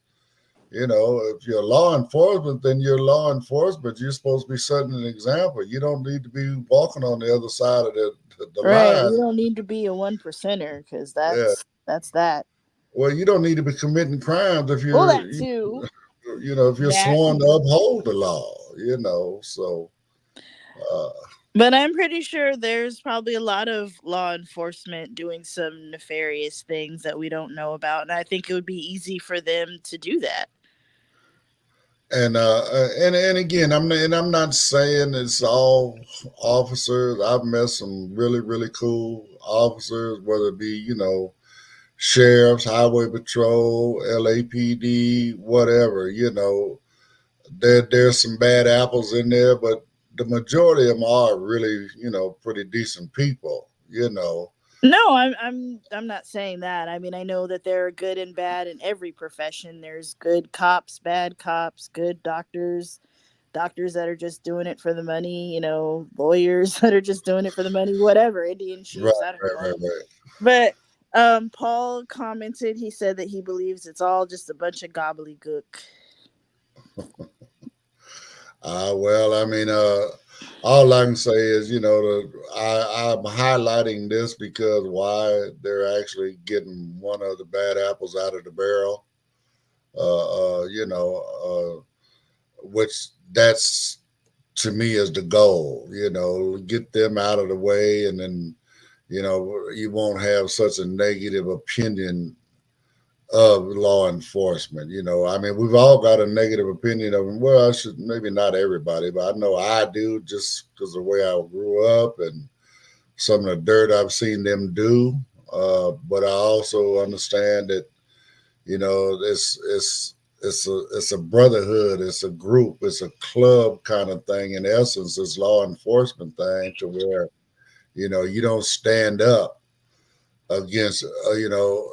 B: if you're law enforcement, then you're law enforcement. You're supposed to be setting an example. You don't need to be walking on the other side of the
C: Right. You
B: line.
C: don't need to be a one percenter because
B: Yeah.
C: that's that.
B: Well, you don't need to be committing crimes if
C: Well,
B: you're,
C: that too.
B: if you're
C: That
B: sworn to
C: too.
B: uphold the law, So, uh,
C: But I'm pretty sure there's probably a lot of law enforcement doing some nefarious things that we don't know about, and I think it would be easy for them to do that.
B: and again, I'm not saying it's all officers. I've met some really really cool officers, whether it be sheriffs, highway patrol, LAPD, whatever. There's some bad apples in there, but the majority of them are really pretty decent people.
C: No, I'm not saying that. I mean, I know that there are good and bad in every profession. There's good cops, bad cops, good doctors, doctors that are just doing it for the money, lawyers that are just doing it for the money, whatever, Indian
B: Right,
C: chiefs, I don't
B: right,
C: know.
B: right, right.
C: But Paul commented, he said that he believes it's all just a bunch of gobbledygook.
B: Well, I mean, all I can say is, I'm highlighting this because why they're actually getting one of the bad apples out of the barrel. Which that's to me is the goal. Get them out of the way, and then you won't have such a negative opinion of law enforcement. I mean, we've all got a negative opinion of them. Well, I should maybe not everybody, but I know I do just because of the way I grew up and some of the dirt I've seen them do. But I also understand that it's a brotherhood, it's a group, it's a club kind of thing. In essence, it's law enforcement thing to where you don't stand up against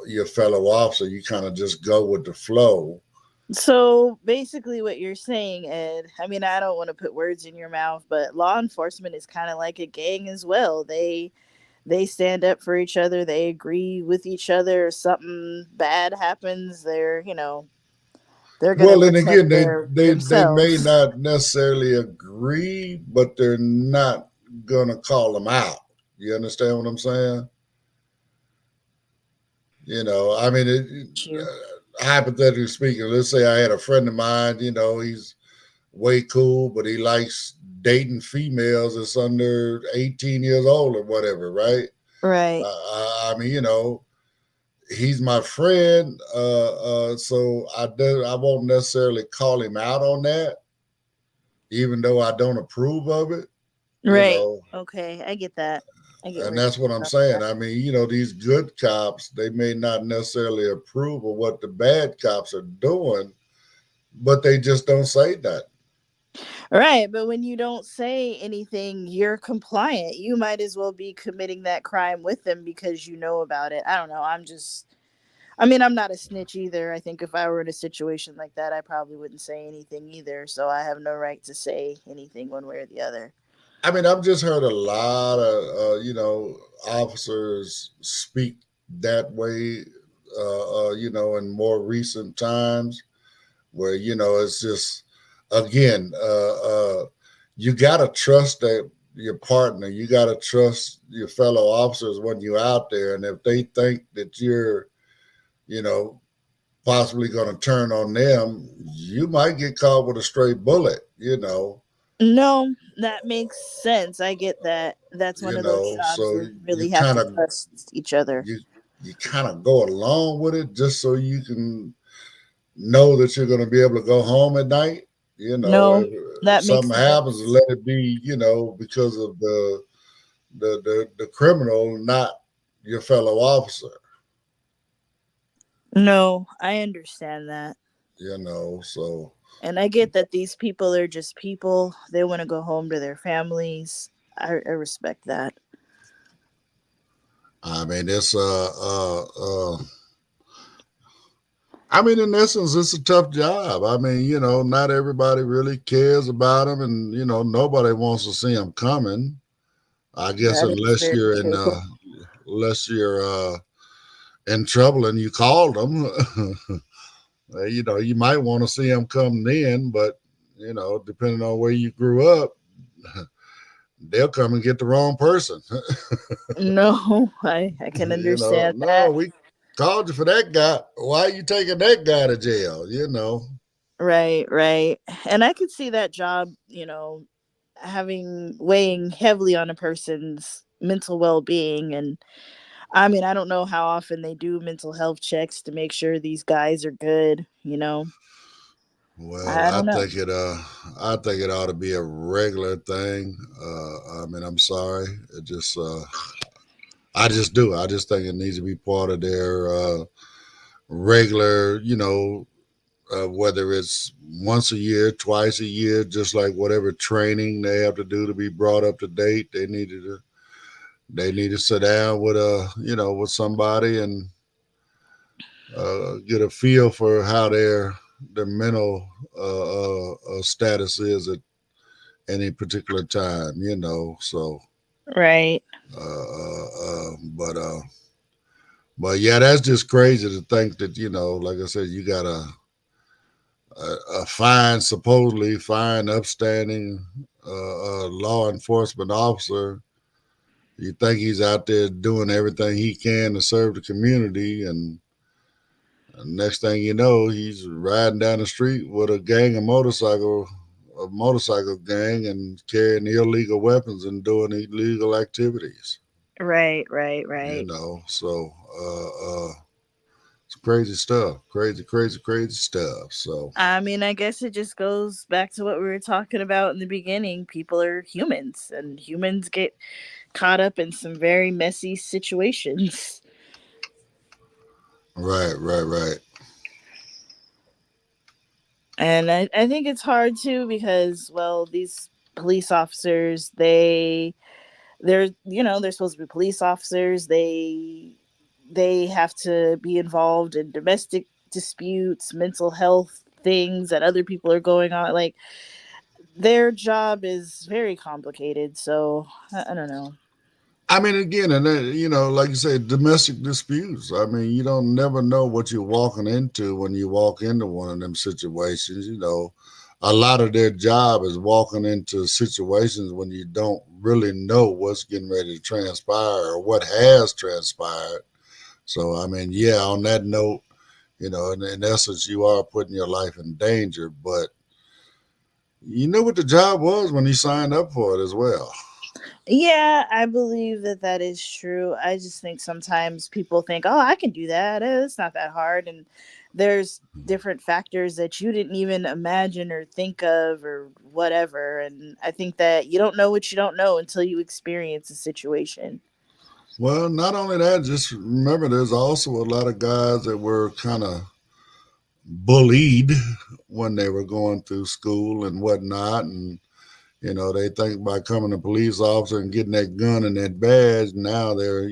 B: your fellow officer. You kind of just go with the flow.
C: So basically, what you're saying, Ed, I mean, I don't want to put words in your mouth, but law enforcement is kind of like a gang as well. They stand up for each other. They agree with each other. If something bad happens, they're gonna
B: Well, and
C: protect
B: again,
C: their
B: they may
C: themselves.
B: not necessarily agree, but they're not gonna call them out. You understand what I'm saying? I mean,
C: You
B: hypothetically speaking, let's say I had a friend of mine. He's way cool, but he likes dating females that's under 18 years old or whatever, right?
C: right?
B: I mean, he's my friend, so I won't necessarily call him out on that, even though I don't approve of it, you
C: Right.
B: know.
C: Okay, I get that. I get
B: And
C: where you're
B: that's what I'm
C: coming
B: saying.
C: from.
B: I mean, these good cops, they may not necessarily approve of what the bad cops are doing, but they just don't say that.
C: Right, but when you don't say anything, you're compliant. You might as well be committing that crime with them because you know about it. I don't know. I mean, I'm not a snitch either. I think if I were in a situation like that, I probably wouldn't say anything either. So I have no right to say anything one way or the other.
B: I mean, I've just heard a lot of officers speak that way, in more recent times, where it's just again, you gotta trust that your partner, you gotta trust your fellow officers when you're out there, and if they think that you're, you know, possibly going to turn on them, you might get caught with a stray bullet.
C: No, that makes sense. I get that. That's one of those jobs
B: So
C: where you
B: you
C: really have
B: kind
C: to
B: of
C: trust each other.
B: you kind of go along with it just so you can know that you're going to be able to go home at night.
C: No,
B: If
C: that makes
B: something happens,
C: sense.
B: let it be, because of the criminal, not your fellow officer.
C: No, I understand that.
B: So
C: And I get that these people are just people. They want to go home to their families. I respect that.
B: I mean, I mean, in essence, it's a tough job. I mean, not everybody really cares about them, and nobody wants to see them coming. I guess
C: That is
B: unless
C: very
B: you're in,
C: true.
B: unless you're in trouble and you called them, you might want to see them come then, but depending on where you grew up, they'll come and get the wrong person.
C: No, I can understand
B: No,
C: that.
B: we called you for that guy. Why are you taking that guy to jail?
C: Right, right. And I could see that job, having weighing heavily on a person's mental well-being. And I mean, I don't know how often they do mental health checks to make sure these guys are good.
B: Well,
C: I don't know.
B: I think it ought to be a regular thing. I mean, I'm sorry. I just do. I just think it needs to be part of their regular, whether it's once a year, twice a year, just like whatever training they have to do to be brought up to date. They need to sit down with with somebody and get a feel for how their mental status is at any particular time. So
C: Right.
B: uh, uh, uh, but uh, but yeah, that's just crazy to think that like I said, you got a fine, supposedly fine, upstanding law enforcement officer. You think he's out there doing everything he can to serve the community, and next thing you know, he's riding down the street with a motorcycle gang, and carrying illegal weapons and doing illegal activities.
C: Right, right, right.
B: So it's crazy stuff, crazy, crazy, crazy stuff. So
C: I mean, I guess it just goes back to what we were talking about in the beginning. People are humans, and humans get caught up in some very messy situations.
B: right, right, right.
C: And I think it's hard too because, well, these police officers, they're supposed to be police officers. They have to be involved in domestic disputes, mental health things that other people are going on. Like, their job is very complicated. So I don't know.
B: I mean, again, and like you say, domestic disputes. I mean, you don't never know what you're walking into when you walk into one of them situations. A lot of their job is walking into situations when you don't really know what's getting ready to transpire or what has transpired. So, I mean, yeah, on that note, in essence, you are putting your life in danger, but you knew what the job was when you signed up for it as well.
C: Yeah, I believe that that is true. I just think sometimes people think, "Oh, I can do that. It's not that hard." And there's different factors that you didn't even imagine or think of or whatever. And I think that you don't know what you don't know until you experience a situation.
B: Well, not only that, just remember there's also a lot of guys that were kind of bullied when they were going through school and whatnot. And, they think by becoming a police officer and getting that gun and that badge, now they're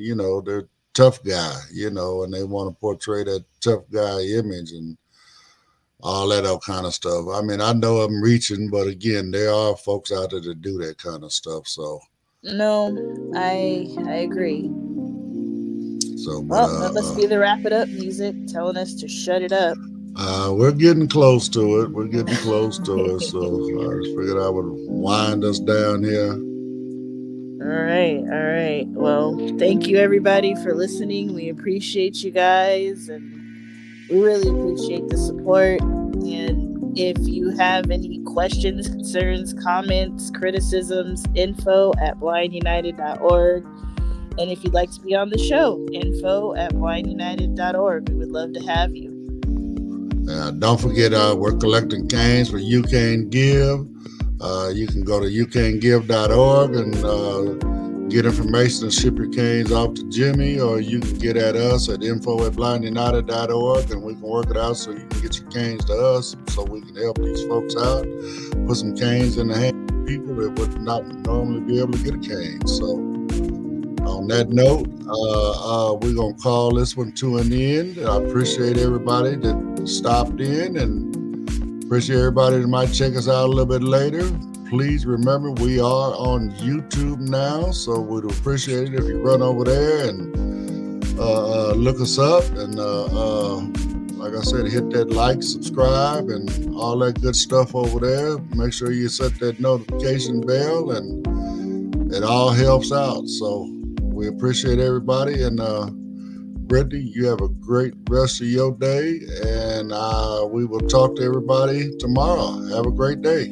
B: tough guy, and they want to portray that tough guy image and all that all kind of stuff. I mean, I know I'm reaching, but again, there are folks out there that do that kind of stuff. So,
C: No, I agree.
B: so, but
C: Well, that must be the wrap it up music telling us to shut it up.
B: we're getting close to it. We're getting close to it. So I just figured I would wind us down here.
C: All right, all right. Well, thank you everybody for listening. We appreciate you guys, and we really appreciate the support. And if you have any questions, concerns, comments, criticisms, info@blindunited.org. And if you'd like to be on the show, info@blindunited.org. We would love to have you.
B: Don't forget, we're collecting canes for You Can Give. You can go to youcangive.org and get information and ship your canes off to Jimmy, or you can get at us at info@blindunited.org, and we can work it out so you can get your canes to us so we can help these folks out, put some canes in the hands of people that would not normally be able to get a cane. So on that note, we're going to call this one to an end. I appreciate everybody that stopped in, and appreciate everybody that might check us out a little bit later. Please remember, we are on YouTube now, so we'd appreciate it if you run over there and look us up. And like I said, hit that like, subscribe, and all that good stuff over there. Make sure you set that notification bell, and it all helps out. So we appreciate everybody. And Brittany, you have a great rest of your day, and we will talk to everybody tomorrow. Have a great day.